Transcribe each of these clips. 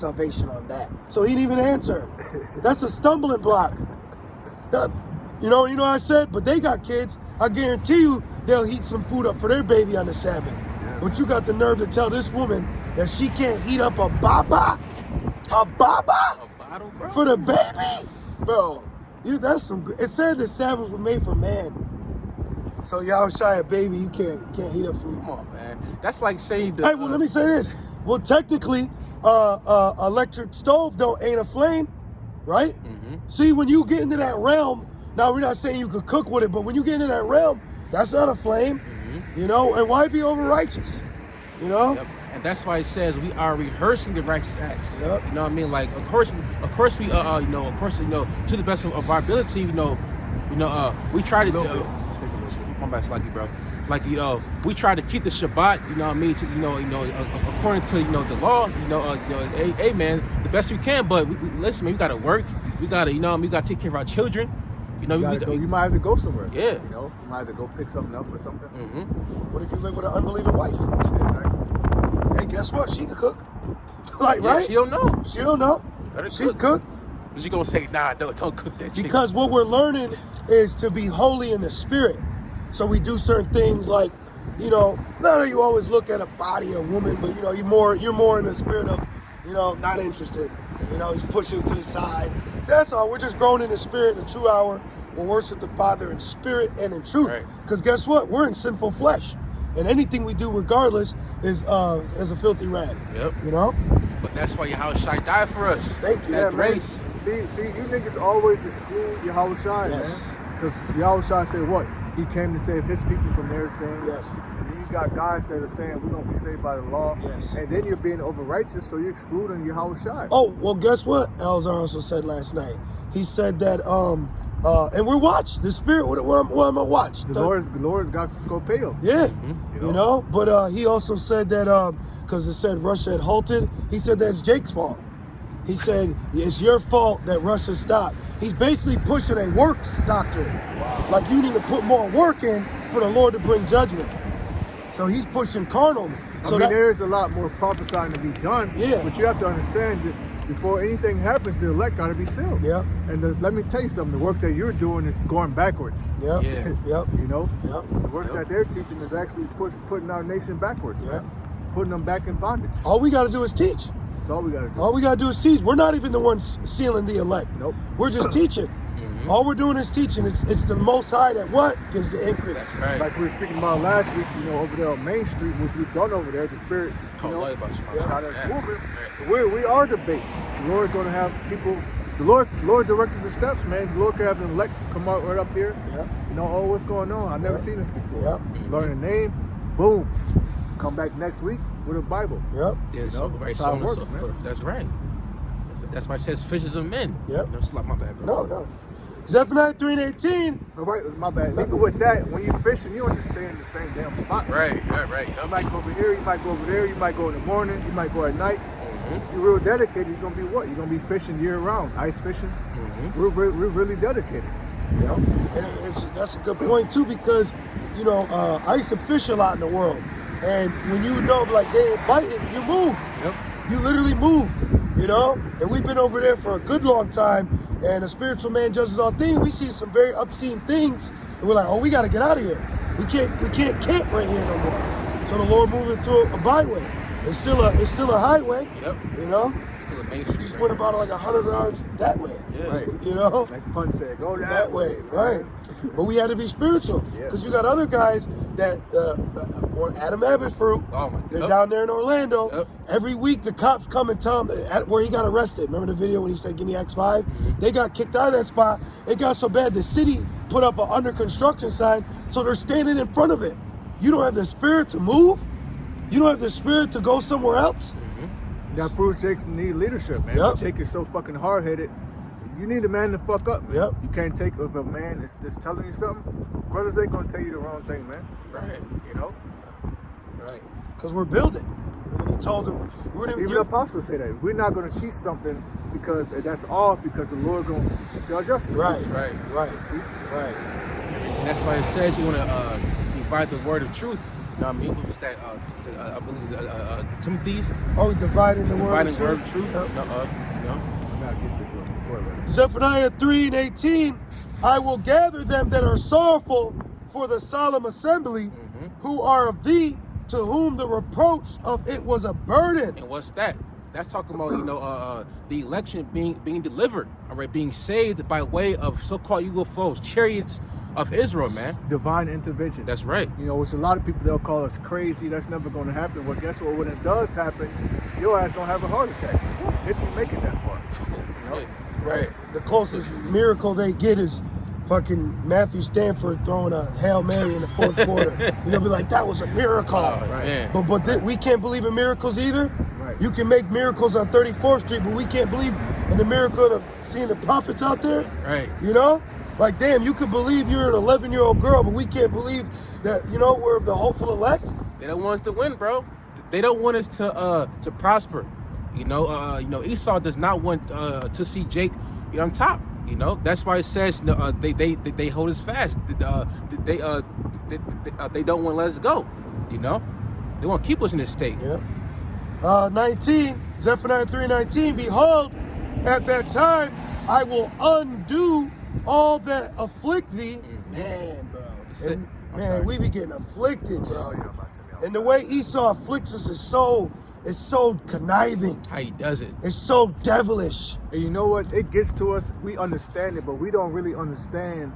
salvation on that. So he didn't even answer. That's a stumbling block. You know what I said? But they got kids. I guarantee you they'll heat some food up for their baby on the Sabbath. Yeah, but you got the nerve to tell this woman that she can't heat up a baba? A baba? A bottle, bro? For the baby? Bro, that's some. It said the Sabbath was made for man. So y'all shy a baby, you can't heat up food. Come on, man. That's like saying the. Hey, well, let me say this. Well, technically, electric stove ain't a flame, right? Mm-hmm. See, when you get into that realm, now we're not saying you could cook with it, but when you get into that realm, that's not a flame, you know. And why be over righteous, you know? Yep. And that's why it says we are rehearsing the righteous acts. Yep. You know what I mean? Like, of course, we, to the best of our ability, we try to. Let's take a listen. My bad, Slucky, bro. Like, we try to keep the Shabbat, you know what I mean, to, according to, the law, amen, the best we can. But listen, man, we got to work. We got to, we got to take care of our children. You might have to go somewhere. Yeah. You might have to go pick something up or something. Mm-hmm. What if you live with an unbelieving wife? Exactly. Hey, guess what? She can cook. Like, yeah, right? She don't know. She don't know. She cook. But you gonna say, nah, don't cook that chicken. Because what we're learning is to be holy in the spirit. So we do certain things like, not that you always look at a body, a woman, but you're more in the spirit of, not interested. He's pushing it to the side. That's all. We're just growing in the spirit. In a 2 hour, we'll worship the Father in spirit and in truth. Because guess what? We're in sinful flesh. And anything we do regardless is a filthy rag. Yep. But that's why Yahweh Shai died for us. Thank you. Yeah, man. See, you niggas always exclude Yahweh Shai, yes, man. Because Yahweh Shai said what? He came to save his people from their sins. Yes. And then you got guys that are saying we don't be saved by the law. Yes. And then you're being over righteous, so you're excluding Yahweh Shai. Oh, well, guess what? Elzar also said last night. He said that, and we're watched. The Spirit, what am I watch? The Lord's got to go pay him. Yeah, But he also said that, because it said Russia had halted, he said that's Jake's fault. He said, it's your fault that Russia stopped. He's basically pushing a works doctrine. Wow. Like, you need to put more work in for the Lord to bring judgment. So he's pushing carnal. So there's a lot more prophesying to be done. Yeah. But you have to understand that before anything happens, the elect got to be sealed. Yeah. And let me tell you something. The work that you're doing is going backwards. Yep. Yeah. Yep. Yep. The work that they're teaching is actually putting our nation backwards, man. Putting them back in bondage. All we got to do is teach. That's all we got to do. All we got to do is teach. We're not even the ones sealing the elect. Nope. We're just teaching. All we're doing is teaching. It's the Most High that what gives the increase. That's right. Like we were speaking about last week, over there on Main Street, which we've done over there, the Spirit, how that's moving. We are the bait. The Lord going to have people. The Lord directed the steps, man. The Lord could have the elect come out right up here. Yeah. What's going on? I've never seen this before. Yeah. Learn the name. Boom. Come back next week with a Bible. Yep. Yeah, that's so how it works, man. That's right. That's why it says fishes of men. Yep. It's like my bad, bro. No. Zephaniah 3:18. All right, my bad. Even with that, when you're fishing, you don't just stay in the same damn spot. Right. You might go over here, you might go over there, you might go in the morning, you might go at night. You're real dedicated. You're gonna be what? You're gonna be fishing year round, ice fishing. We're really dedicated. Yeah, and that's a good point too, because I used to fish a lot in the world, and when like they ain't biting, you move. Yep. You literally move. And we've been over there for a good long time. And a spiritual man judges all things. We see some very obscene things, and we're like, oh, we got to get out of here. We can't camp right here no more. So the Lord moved us to a byway. It's still a highway. Yep. Still a main street. Just went about like 100 yards that way. Yeah. Right. Like Pun said, go that way. Right. But we had to be spiritual, because you got other guys that Adam Abbott's fruit. Oh my God. They're down there in Orlando. Yep. Every week the cops come and tell him where he got arrested. Remember the video when he said, "Give me X5"? They got kicked out of that spot. It got so bad the city put up an under construction sign, so they're standing in front of it. You don't have the spirit to move. You don't have the spirit to go somewhere else. That proves Jake need leadership, man. Yep. Jake is so fucking hard-headed. You need a man to fuck up, man. Yep. You can't take if a man is just telling you something. Brothers ain't gonna tell you the wrong thing, man. Right. Right. Because we're building. We're gonna be told that even the apostles say that. We're not gonna teach something because that's off, because the Lord gonna judge us. Right. See? Right. And that's why it says you want to divide the word of truth know what I mean? What was that? I believe it's Timothy's. Oh, dividing the word Dividing of word truth. of truth. Yep. You know? I gotta get this one. Go ahead, brother. Zephaniah 3:18, I will gather them that are sorrowful for the solemn assembly, who are of thee, to whom the reproach of it was a burden. And what's that? That's talking about, the election being delivered, all right, being saved by way of so-called UFOs, chariots of Israel, man. Divine intervention. That's right. You know, which a lot of people, they'll call us crazy. That's never going to happen. Well, guess what? When it does happen, your ass gonna have a heart attack if you make it that far. You know? Right. The closest miracle they get is fucking Matthew Stanford throwing a Hail Mary in the fourth quarter. And they'll be like, that was a miracle. Man. But we can't believe in miracles either. Right. You can make miracles on 34th Street, but we can't believe in the miracle of seeing the prophets out there. Right. You know? Like, damn, you could believe you're an 11-year-old girl, but we can't believe that, we're the hopeful elect. They don't want us to win, bro. They don't want us to prosper. Esau does not want to see Jake on top. That's why it says they hold us fast. They don't want to let us go. They want to keep us in this state. Yeah. 19, Zephaniah 3:19. Behold, at that time I will undo all that afflict thee. Man, bro. Man, we be getting afflicted, bro. And the way Esau afflicts us is so conniving. How he does it. It's so devilish. And you know what? It gets to us. We understand it, but we don't really understand.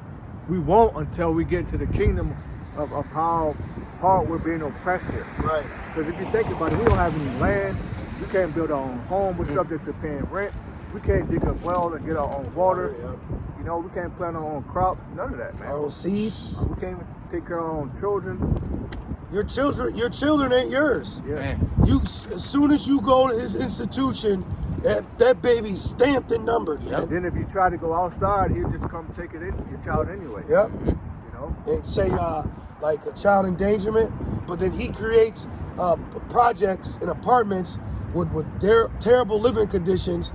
We won't until we get to the kingdom of how hard we're being oppressed here. Right. Because if you think about it, we don't have any land. We can't build our own home. We're subject to paying rent. We can't dig a well and get our own water. Yeah. We can't plant our own crops. None of that, man. Our own seed. We can't even take care of our own children. Your children ain't yours. Yeah. Man. As soon as you go to his institution, that baby's stamped and numbered. Yep. Man. And then if you try to go outside, he'll just come take it in your child anyway. Yep. And say like a child endangerment, but then he creates projects and apartments with terrible living conditions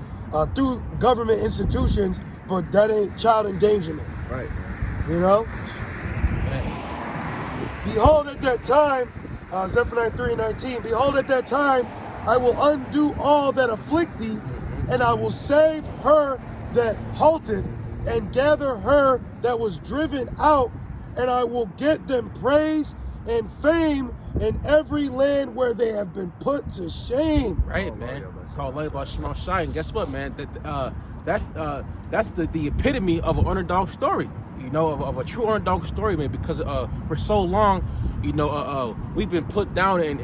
through government institutions, but that ain't child endangerment. Right. Man. Behold at that time, Zephaniah 3:19, behold at that time I will undo all that afflict thee, and I will save her that halteth, and gather her that was driven out, and I will get them praise and fame in every land where they have been put to shame. Right, man. Called light about Shema Shai. And guess what, man? That's the epitome of an underdog story. Of a true underdog story, man. Because for so long, we've been put down and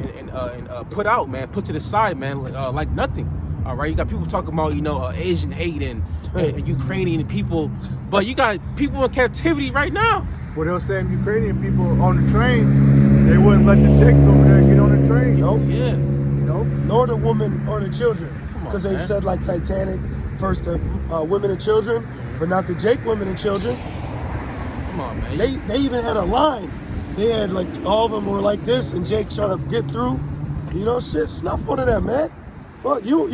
put out, man. Put to the side, man. Like nothing. All right, you got people talking about Asian hate and Ukrainian people, but you got people in captivity right now. Well, they'll send Ukrainian people on the train. They wouldn't let the Jakes over there get on the train. Nope. Yeah. Nor the women or the children. Because they said like Titanic, first the women and children, but not the Jake women and children. Come on, man. They even had a line. They had like all of them were like this, and Jake's trying to get through. Shit, snuff one of them, man. Well, you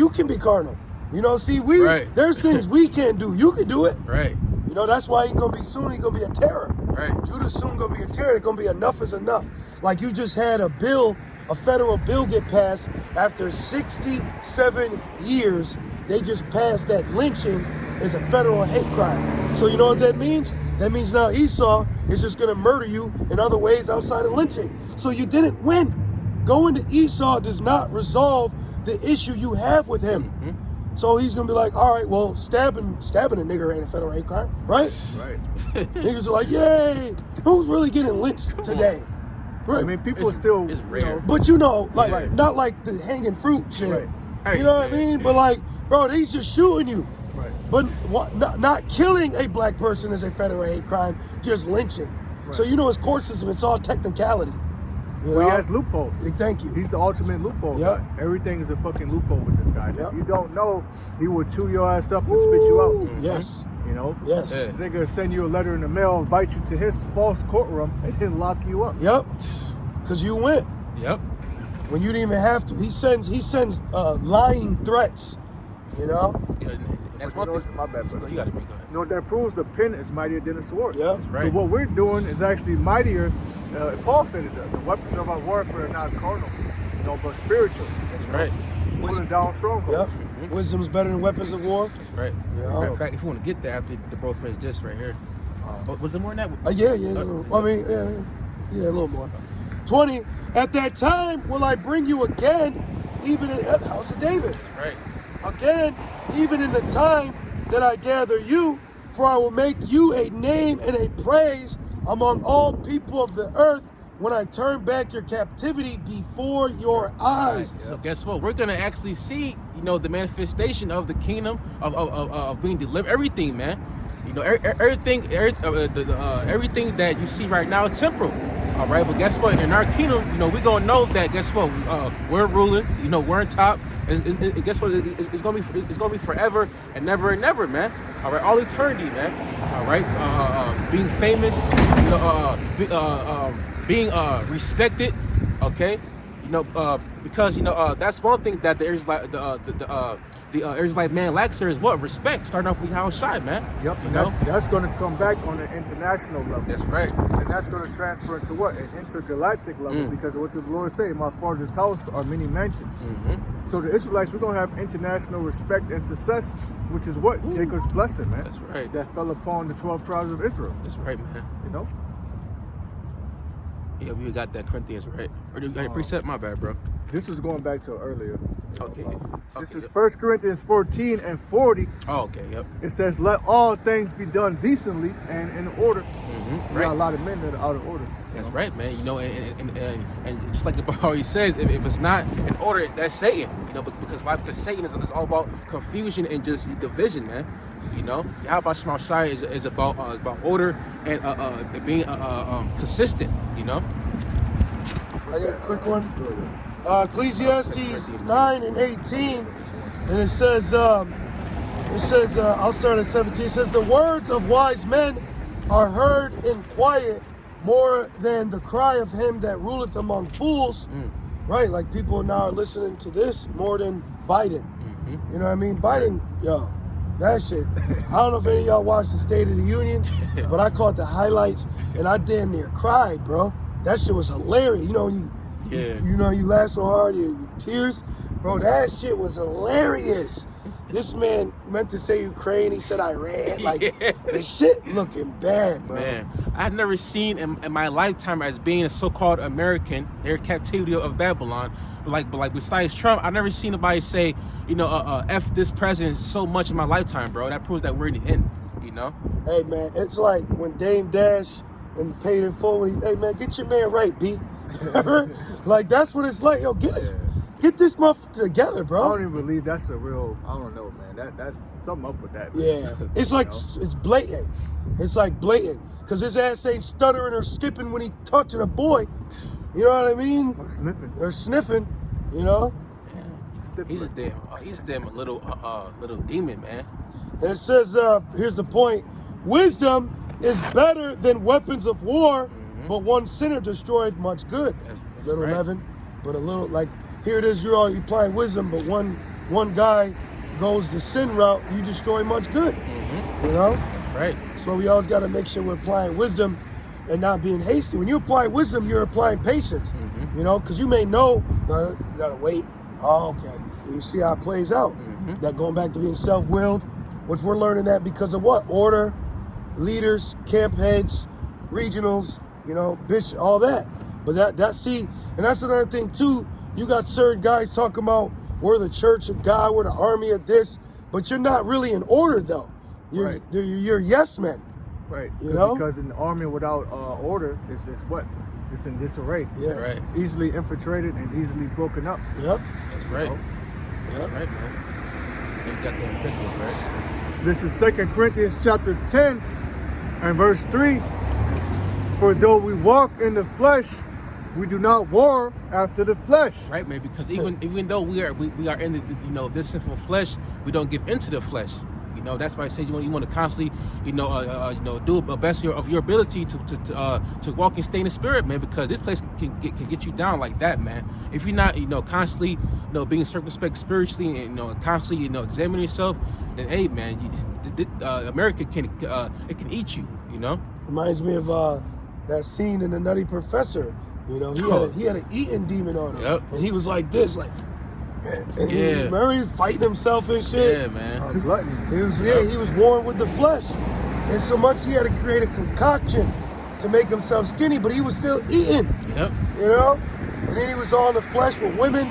can be carnal. Right. There's things we can't do. You can do it. Right. That's why he's gonna be a terror. Right. Judah's soon gonna be a terror. It's gonna be enough is enough. Like you just had a federal bill get passed after 67 years. They just passed that lynching is a federal hate crime. So you know what that means? That means now Esau is just gonna murder you in other ways outside of lynching. So you didn't win. Going to Esau does not resolve the issue you have with him. So he's gonna be like, all right, well, stabbing a nigger ain't a federal hate crime, right? Right. Niggas are like, yay, who's really getting lynched today? Right. I mean, people still. It's rare. But not like the hanging fruit shit. Right. You know what I mean? But like, bro, he's just shooting you. Right. But not killing a black person is a federal hate crime, just lynching. Right. So his court system, it's all technicality. Well, he has loopholes. Thank you. He's the ultimate loophole guy. Everything is a fucking loophole with this guy. Yep. If you don't know, he will chew your ass up and spit you out. Yes. Yes. Yeah. They're gonna send you a letter in the mail, invite you to his false courtroom, and then lock you up. Yep. Because you went. Yep. When you didn't even have to. He sends lying threats. That's But one thing. my bad, brother. You got to be good. You know what that proves? The pen is mightier than the sword. Yeah. Right. So what we're doing is actually mightier. Paul said it. The weapons of our warfare are not carnal, but spiritual. That's right. Pulling down strongholds. Yep. Wisdom's better than weapons of war. That's right. Yeah. Matter of fact, if you want to get there after the bro friends just right here. Was there more than that? Yeah. I mean, yeah, a little more. 20. At that time will I bring you again, even at the house of David. Right. Again, even in the time that I gather you, for I will make you a name and a praise among all people of the earth when I turn back your captivity before your eyes. So guess what? We're gonna actually see, the manifestation of the kingdom of being delivered. Everything, man. Everything that you see right now is temporal. All right, but guess what? In our kingdom, we're gonna know that. Guess what? We're ruling. We're on top. And guess what? It's gonna be forever and never, man. All right, all eternity, man. All right, being famous, being respected. Okay, because that's one thing that the Israelite man lacks there is what? Respect. Starting off with how shy, man. Yep, and that's going to come back on an international level. That's right. And that's going to transfer into what? An intergalactic level, because of what the Lord said, my Father's house are many mansions. So the Israelites, we're going to have international respect and success, which is what? Jacob's blessing, man. That's right. That fell upon the 12 tribes of Israel. That's right, man. Yeah, we got that Corinthians, right? Or you got a precept? My bad, bro. This was going back to earlier. Okay. This is 1 Corinthians 14 and 40. Oh, okay, yep. It says, let all things be done decently and in order. Right. Got a lot of men that are out of order. That's right, man. And just like the Bible always says, if it's not in order, that's Satan. Because why? Because Satan is all about confusion and just division, man. How about Shema Shai is about order and being consistent. I got a quick one. Ecclesiastes 9 and 18, and it says, I'll start at 17. It says, the words of wise men are heard in quiet more than the cry of him that ruleth among fools. Right, like people now are listening to this more than Biden. You know what I mean? Biden, that shit. I don't know if any of y'all watched the State of the Union, but I caught the highlights and I damn near cried, bro. That shit was hilarious. You laugh so hard, your tears. Bro, that shit was hilarious. This man meant to say Ukraine, he said Iran. Like, the shit looking bad, bro. Man, I've never seen in my lifetime as being a so-called American, their captivity of Babylon, but besides Trump, I've never seen anybody say, F this president so much in my lifetime, bro. That proves that we're in the end, Hey, man, it's like when Dame Dash and PT.4, hey, man, get your man right, B. Like, that's what it's like. Yo, get this motherfucker together, bro. I don't even believe that's a real, I don't know, man. That's something up with that, man. Yeah, it's like, it's blatant. It's like blatant. Because his ass ain't stuttering or skipping when he touching a boy. You know what I mean? Or sniffing. Or sniffing, He's a damn little demon, man. And it says, here's the point. Wisdom is better than weapons of war, but one sinner destroyeth much good. That's Little right. leaven, but a little, like, here it is, you're applying wisdom, but one guy goes the sin route, you destroy much good. That's right. So we always got to make sure we're applying wisdom and not being hasty. When you apply wisdom, you're applying patience, because you may know, you got to wait. Oh, okay. And you see how it plays out. That going back to being self-willed, which we're learning that because of what? Order, leaders, camp heads, regionals, bitch, all that. But that's another thing too. You got certain guys talking about we're the church of God, we're the army of this, but you're not really in order though. You're yes men. Right. Because an army without order is what? It's in disarray. Yeah. Right. It's easily infiltrated and easily broken up. Yep. That's right. That's right, man. You got the pictures, right? This is 2 Corinthians chapter 10 and verse 3. For though we walk in the flesh, we do not war after the flesh. Right, man. Because even though we are in the this sinful flesh, we don't give into the flesh. That's why I say you want to constantly, do the best of your ability to walk and stay in the spirit, man. Because this place can get you down like that, man. If you're not, constantly being circumspect spiritually and, constantly, examining yourself, then, hey, man, America can eat you, Reminds me of that scene in The Nutty Professor. He had an eating demon on him. Yep. And he was like this, like, and Yeah. remember he was fighting himself and shit? Yeah, man. Gluttony. He was warring with the flesh. And so much he had to create a concoction to make himself skinny, but he was still eating. Yep. And then he was all in the flesh with women.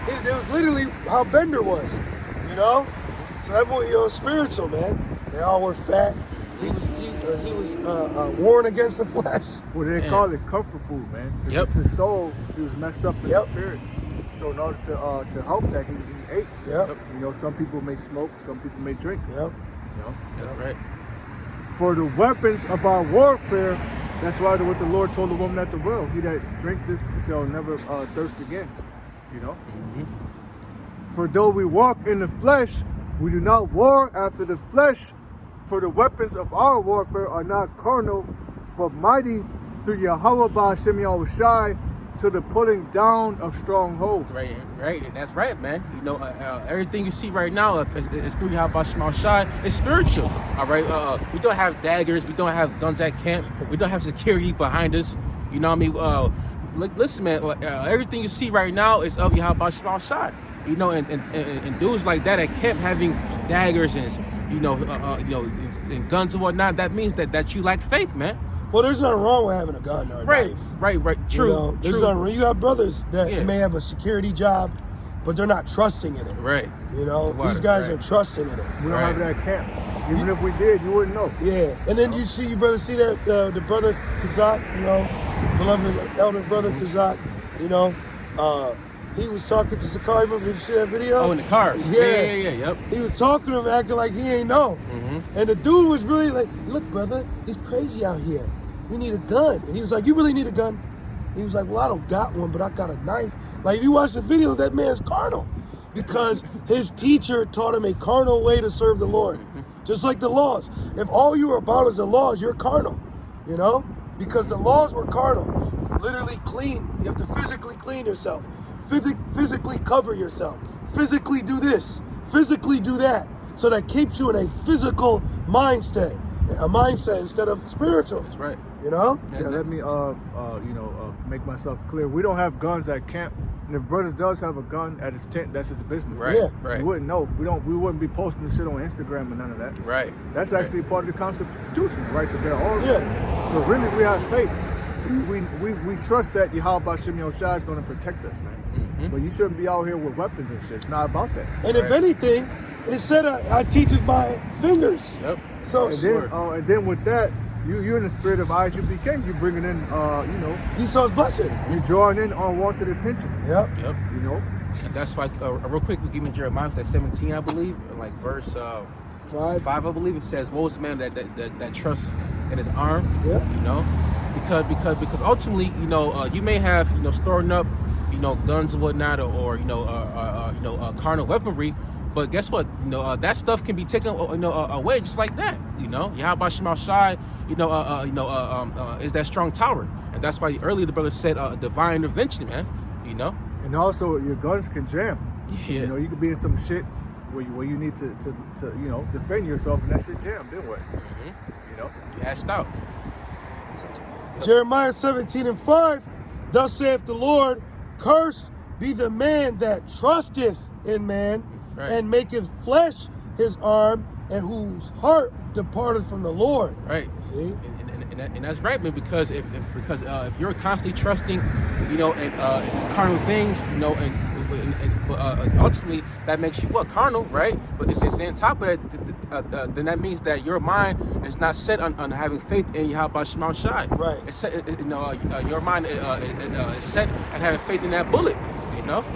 It was literally how Bender was, So that boy, spiritual, man. They all were fat. He was warring against the flesh. Well, they call it comfort food, man. Yep. It's his soul. He was messed up in Yep. the spirit. So in order to help that, he ate. Yep. Some people may smoke, some people may drink. Yep. That's right. For the weapons of our warfare, that's why what the Lord told the woman at the well, he that drink this shall never thirst again. For though we walk in the flesh, we do not war after the flesh. For the weapons of our warfare are not carnal, but mighty through Yahweh Ba'ashem Yahushai to the pulling down of strongholds. Right, and that's right, man. Everything you see right now is through Yahweh Shai. It's spiritual, all right? We don't have daggers. We don't have guns at camp. We don't have security behind us. You know what I mean? Listen, man, everything you see right now is of Yahweh Shai. And dudes like that at camp having daggers and and guns and whatnot, that means that you lack faith, man. Well, there's nothing wrong with having a gun or a knife. Right. True. There's true. nothing wrong. You got brothers that may have a security job, but they're not trusting in it. Right. These guys are trusting in it. We don't have it at camp. Even if we did, you wouldn't know. Yeah, and then you brother see that the brother Kazak, beloved elder brother Kazak, he was talking to Sakari. Remember, did you see that video? Oh, in the car. Yeah, yep. He was talking to him, acting like he ain't know. And the dude was really like, "Look, brother, he's crazy out here. We need a gun." And he was like, "You really need a gun?" He was like, "Well, I don't got one, but I got a knife." Like, if you watch the video, that man's carnal because his teacher taught him a carnal way to serve the Lord. Just like the laws. If all you are about is the laws, you're carnal, because the laws were carnal. Literally clean. You have to physically clean yourself. Physically cover yourself. Physically do this. Physically do that. So that keeps you in a physical mindset. A mindset instead of spiritual. That's right. Yeah, let me make myself clear. We don't have guns at camp. And if brothers does have a gun at his tent, that's his business. Right. Yeah. Right. You wouldn't know. We wouldn't be posting shit on Instagram and none of that. Right. That's actually part of the Constitution, the right to bear arms. Yeah. But really, we have faith. We trust that Yahweh Ba'ashem Yahushai is going to protect us, man. But you shouldn't be out here with weapons and shit. It's not about that. And if anything, it said I teach with my fingers. Yep. So And then with that, you in the spirit of ISUBK, you bringing in, Esau's blessing. you're drawing in unwanted attention. Yep. And that's why, real quick, we give me Jeremiah, that's 17, I believe, like verse 5, I believe. It says, "Woe is the man that trusts in his arm." Yep. Because ultimately, you may have storing up, guns and whatnot, or carnal weaponry. But guess what? That stuff can be taken away just like that. Yahweh Shema Shai, is that strong tower. And that's why earlier the brother said divine intervention, man. And also, your guns can jam. Yeah. You could be in some shit where you need to defend yourself, and that shit jam. Then what? You asked out. Jeremiah 17:5, thus saith the Lord, cursed be the man that trusteth in man, and maketh flesh his arm, and whose heart departed from the Lord. Right. See? And that's right, man. Because if you're constantly trusting, in carnal things, and ultimately that makes you what? Carnal, right? But then on top of that, then that means that your mind is not set on having faith in Yahweh Shema Shai. Right. It's set, your mind is set at having faith in that bullet.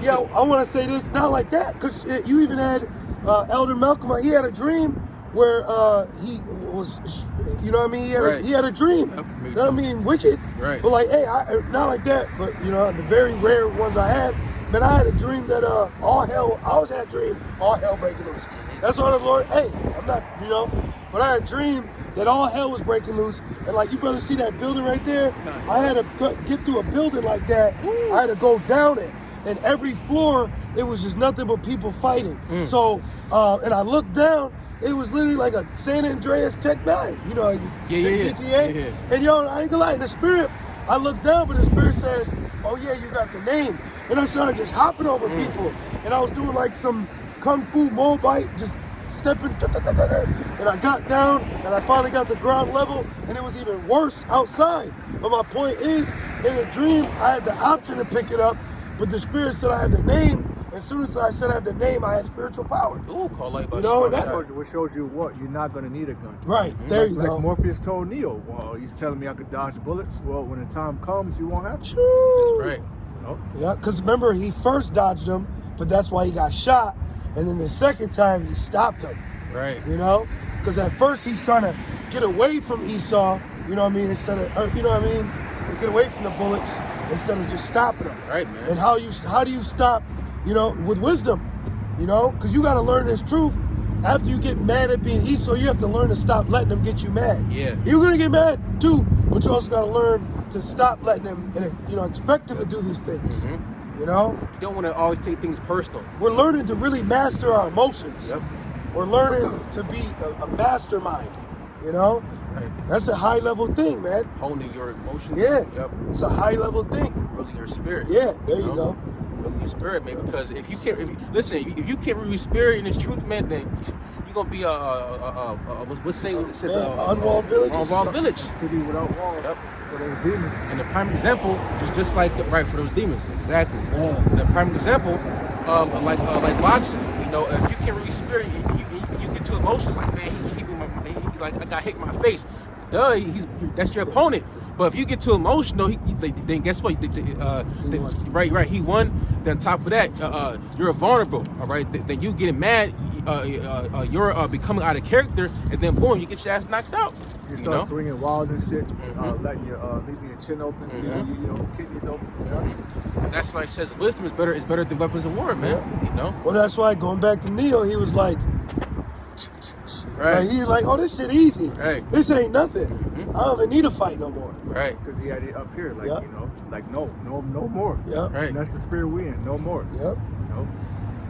Yeah, I want to say this, not like that, because you even had Elder Malcolm. He had a dream where he was, he had a dream. Yep, I mean, wicked. Right. But like, hey, not like that. But the very rare ones I had, man, I had a dream that I always had a dream, all hell breaking loose. That's why the Lord, hey, I'm not, but I had a dream that all hell was breaking loose. And like, you brothers see that building right there? I had to get through a building like that. I had to go down it. And every floor it was just nothing but people fighting. So, and I looked down, it was literally like a San Andreas Tech 9, you know, like GTA. Yeah. And yo, I ain't gonna lie, in the spirit, I looked down, but the spirit said, oh yeah, you got the name. And I started just hopping over people. And I was doing like some Kung Fu Mobite, just stepping, and I got down, and I finally got the ground level, and it was even worse outside. But my point is, in the dream, I had the option to pick it up, but the spirit said I had the name. As soon as I said I had the name, I had spiritual power. Ooh, call like you know, what shows you what you're not going to need a gun. Right, there you go. Like Morpheus told Neo, well, you're telling me I could dodge bullets? Well, when the time comes, you won't have to. That's right. You know? Yeah, because remember, he first dodged them, but that's why he got shot. And then the second time, he stopped him. Right. You know? Because at first, he's trying to get away from Esau, you know what I mean, instead of, you know what I mean? Get away from the bullets instead of just stopping them. Right, man. And how do you stop, you know, with wisdom, you know? Because you got to learn this truth. After you get mad at being Esau, you have to learn to stop letting them get you mad. Yeah. You're going to get mad too, but you also got to learn to stop letting them, and, you know, expect them to do these things. You know? You don't want to always take things personal. We're learning to really master our emotions. Yep. We're learning to be a mastermind, you know? Right. That's a high level thing, man. Honing your emotions. Yeah. Yep. It's a high level thing. Really your spirit. Yeah, there you go. Really your spirit, man. Because if you can't really your spirit in this truth, man, then you're gonna be what's saying it says unwalled village. Unwalled village. City without walls. Yep. For those demons. And the prime example is just like for those demons. Exactly. Man. And the prime example, like boxing. You know, if you can't really spirit, you get too emotional. Like, man, he hit me like I got hit in my face. Duh, that's your opponent. But if you get too emotional, then guess what? Right, he won. Then on top of that, you're vulnerable. All right, then you getting mad. You're becoming out of character, and then boom, you get your ass knocked out. You start swinging wild and shit, letting leaving your chin open, your kidneys open. Yeah. That's why it says wisdom is better than weapons of war, man. Yeah. You know. Well, that's why going back to Neo, he was like, right. Like, he's like, oh, this shit easy. Right. This ain't nothing. I don't even need to fight no more. Right. Because he had it up here, like you know, like no more. Yeah. Right. And that's the spirit we in, no more. Yep. You know?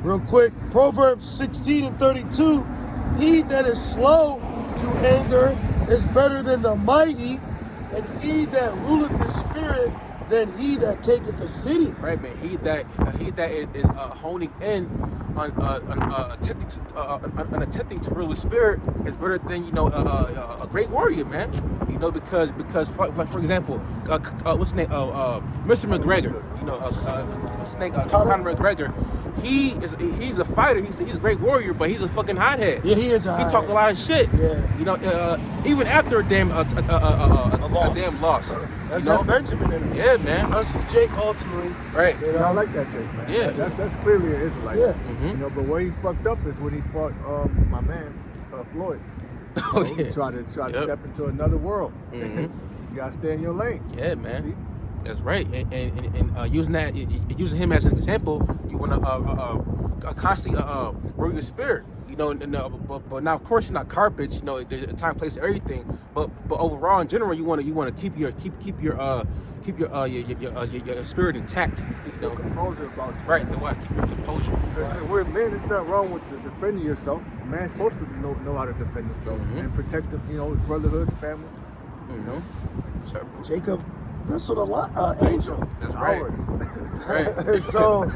Real quick, Proverbs 16:32, he that is slow to anger is better than the mighty, and he that ruleth his spirit than he that taketh the city. Right, man. He that is honing in on attempting to rule the spirit is better than a great warrior, man. You know, because for example, what's his name? Mr. McGregor. You know, what's his name? Conor McGregor. He's a fighter. He's a great warrior, but he's a fucking hothead. Yeah, he is a hothead. He talk a lot of shit. Yeah. You know, even after a damn loss. That's you know? that Benjamin in him. Yeah, man. That's the Jake ultimately. Right. You know? Yeah, I like that Jake, man. Yeah. That's clearly an Israelite. Yeah. You know, but where he fucked up is when he fought my man Floyd. Oh, He tried to step into another world. You gotta stay in your lane. Yeah, man. See? That's right. And using him as an example, you want to constantly rule your spirit. You know, but now of course you're not carpets. You know, there's a time, place, everything. But overall, in general, you want to keep your spirit intact. You know, Composure about you. right? The what? Keep your composure. Because we're men, it's not wrong with defending yourself. A man's supposed to know how to defend himself and protect his brotherhood, family. So, Jacob wrestled a lot, angel. that's right. Hours. Right. So,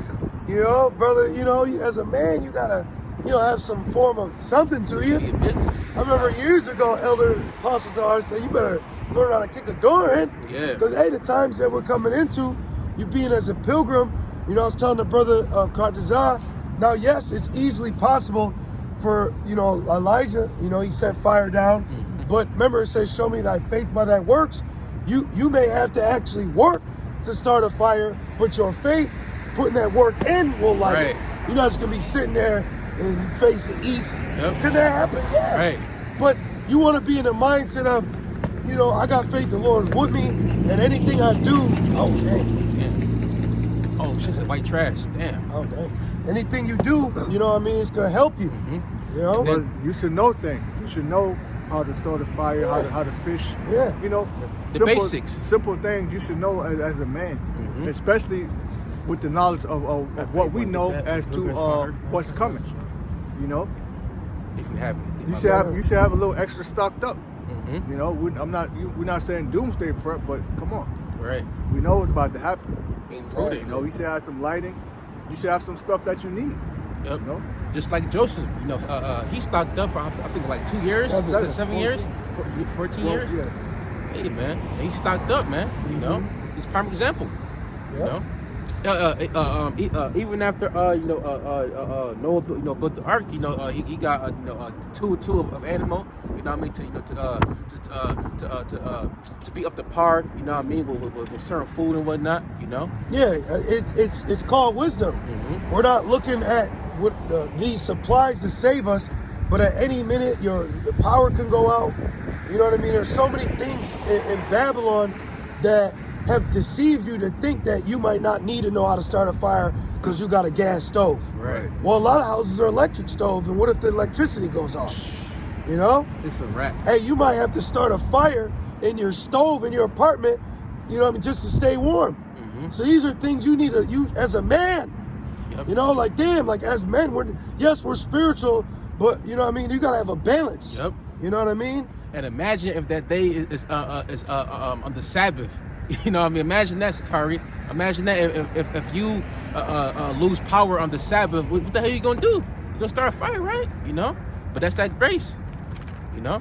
you know, brother, you know, as a man, you gotta, have some form of something to you. Be a business. I remember years ago, Elder Apostle Dar said, you better learn how to kick a door in. Yeah. Because, hey, the times that we're coming into, you being as a pilgrim, I was telling the brother Cartazar, now, yes, it's easily possible for, Elijah, he set fire down. But remember, it says, show me thy faith by thy works. You may have to actually work to start a fire, but your faith, putting that work in, will light it. You're not just going to be sitting there and you face the east. Yep. Can that happen? Yeah. Right. But you want to be in the mindset of, I got faith, the Lord is with me, and anything I do, oh, dang. Yeah. Oh, shit's like white trash. Damn. Oh, dang. Anything you do, it's going to help you. Well, you should know things. You should know how to start a fire, how to fish. Yeah. The basics. Simple things you should know as a man. Especially with the knowledge of what we know as to what's coming. You know, if you have anything, you should have a little extra stocked up. You know, we're not saying doomsday prep, but come on, right? We know what's about to happen. Exactly. You know, you should have some lighting. You should have some stuff that you need. Yep. You know? Just like Joseph, you know, he stocked up for I think like 2 years, 7 years, 14 years. Yeah. Hey man, he stocked up, man. You know, he's a prime example. Yep. You know, even after Noah built the ark, you know, he got two of animal, you know what I mean, to be up to par, you know what I mean, with certain food and whatnot, you know. Yeah, it's called wisdom. We're not looking at what these supplies to save us, but at any minute the power can go out. You know what I mean? There's so many things in Babylon that have deceived you to think that you might not need to know how to start a fire because you got a gas stove. Right. Well, a lot of houses are electric stove, and what if the electricity goes off? You know? It's a wrap. Hey, you might have to start a fire in your stove in your apartment, you know what I mean, just to stay warm. So these are things you need to use as a man. Yep. You know, like damn, like as men, we're spiritual, but you know what I mean, you gotta have a balance. Yep. You know what I mean? And imagine if that day is on the Sabbath. You know what I mean? Imagine that, Sakari. Imagine that if you lose power on the Sabbath, what the hell are you gonna do? You're gonna start a fire, right? You know? But that's that grace. You know?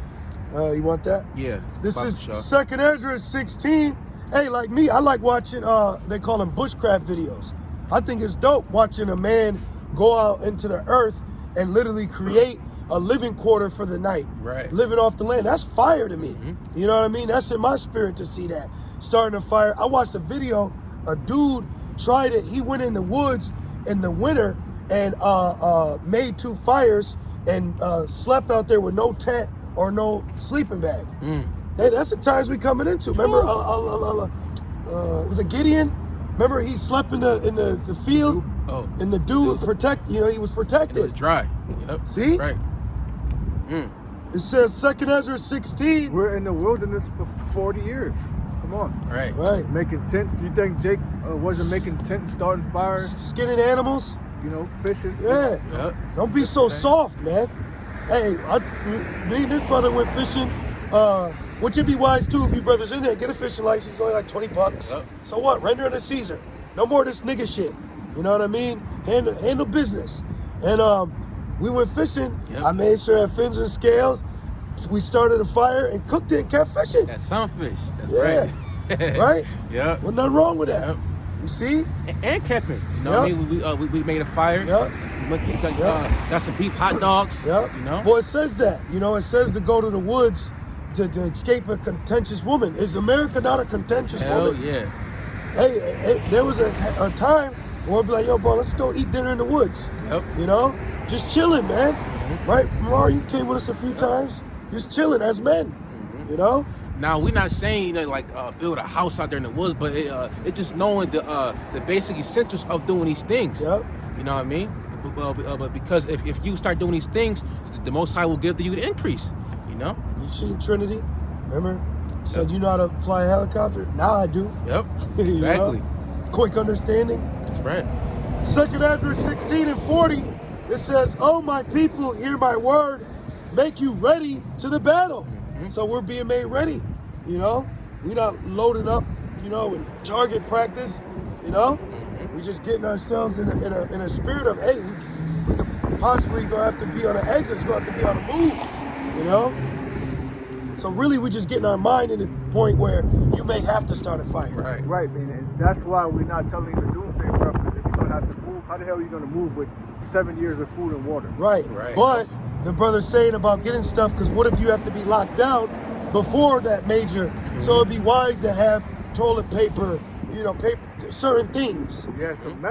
You want that? Yeah. This is 2nd Ezra 16. Hey, like me, I like watching they call them bushcraft videos. I think it's dope watching a man go out into the earth and literally create a living quarter for the night. Right. Living off the land. That's fire to me. You know what I mean? That's in my spirit to see that. Starting a fire. I watched a video, a dude tried it. He went in the woods in the winter and made 2 fires and slept out there with no tent or no sleeping bag. Hey, that's the times we coming into. Remember, was it Gideon? Remember, he slept in the field, and the dude he was protected. It was dry. Yep. See? Right. It says 2nd Ezra 16. We're in the wilderness for 40 years. Come on. Right. Right. Making tents. You think Jake wasn't making tents, starting fires? Skinning animals. You know, fishing. Yeah. Yep. Don't be so soft, man. Hey, me and this brother went fishing. Would you be wise too if you brothers in there? Get a fishing license, only like $20. Yep. So what? Render it a Caesar. No more of this nigga shit. You know what I mean? Handle business. And we went fishing. Yep. I made sure I had fins and scales. We started a fire and cooked it and kept fishing. That's sunfish. That's Yeah. right. Right? Yeah. Well, nothing wrong with that. Yep. You see? And camping. You know what I mean? We made a fire. Yep. Got some beef hot dogs. Yep. You know? Well, it says that. You know, it says to go to the woods to escape a contentious woman. Is America not a contentious woman? Hell yeah. Hey, there was a time where I'd be like, yo, bro, let's go eat dinner in the woods. Yep. You know? Just chilling, man. Right? Mar, you came with us a few times. Just chilling as men. You know? Now we're not saying like build a house out there in the woods, but it's just knowing the basic essentials of doing these things. Yep. You know what I mean? But because if you start doing these things, the Most High will give you the increase. You know? You seen Trinity? Remember? Said you know how to fly a helicopter? Now I do. Yep. You know? Exactly. Quick understanding. That's right. 2nd Ezra 16 and 40, it says, "Oh, my people, hear my word. Make you ready to the battle." So we're being made ready, you know? We're not loaded up, you know, in target practice, you know? We're just getting ourselves in a spirit of, hey, we could possibly gonna have to be on the exit, gonna have to be on the move, you know? So really, we're just getting our mind in the point where you may have to start a fire. Right. Right, man. And that's why we're not telling you to doomsday prep, because if you're going to have to move, how the hell are you going to move with 7 years of food and water? Right. Right. But the brother's saying about getting stuff, because what if you have to be locked down before that major? So it'd be wise to have toilet paper, you know, certain things. Yeah, some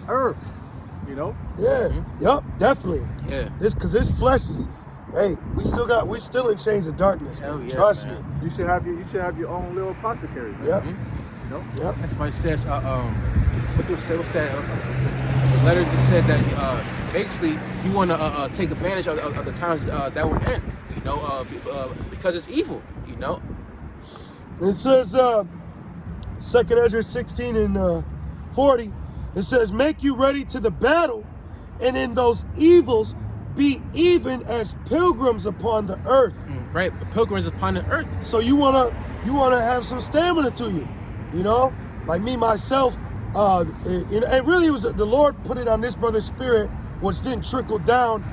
herbs, you know? Yeah. Yep. Definitely. Yeah. Because this flesh is, hey, we still in chains of darkness, man. Hell yeah, Trust man. me. You should have your own little apothecary, man. Yep. You know? Yep. That's why it says what do it say? What's that? The letters that said that basically you want to take advantage of the times that we're in, you know, because it's evil, you know. It says 2nd Ezra 16 and 40, it says, make you ready to the battle, and in those evils be even as pilgrims upon the earth. Right, pilgrims upon the earth. So you wanna have some stamina to you, you know? Like me, myself, and really it was the Lord put it on this brother's spirit, which didn't trickle down.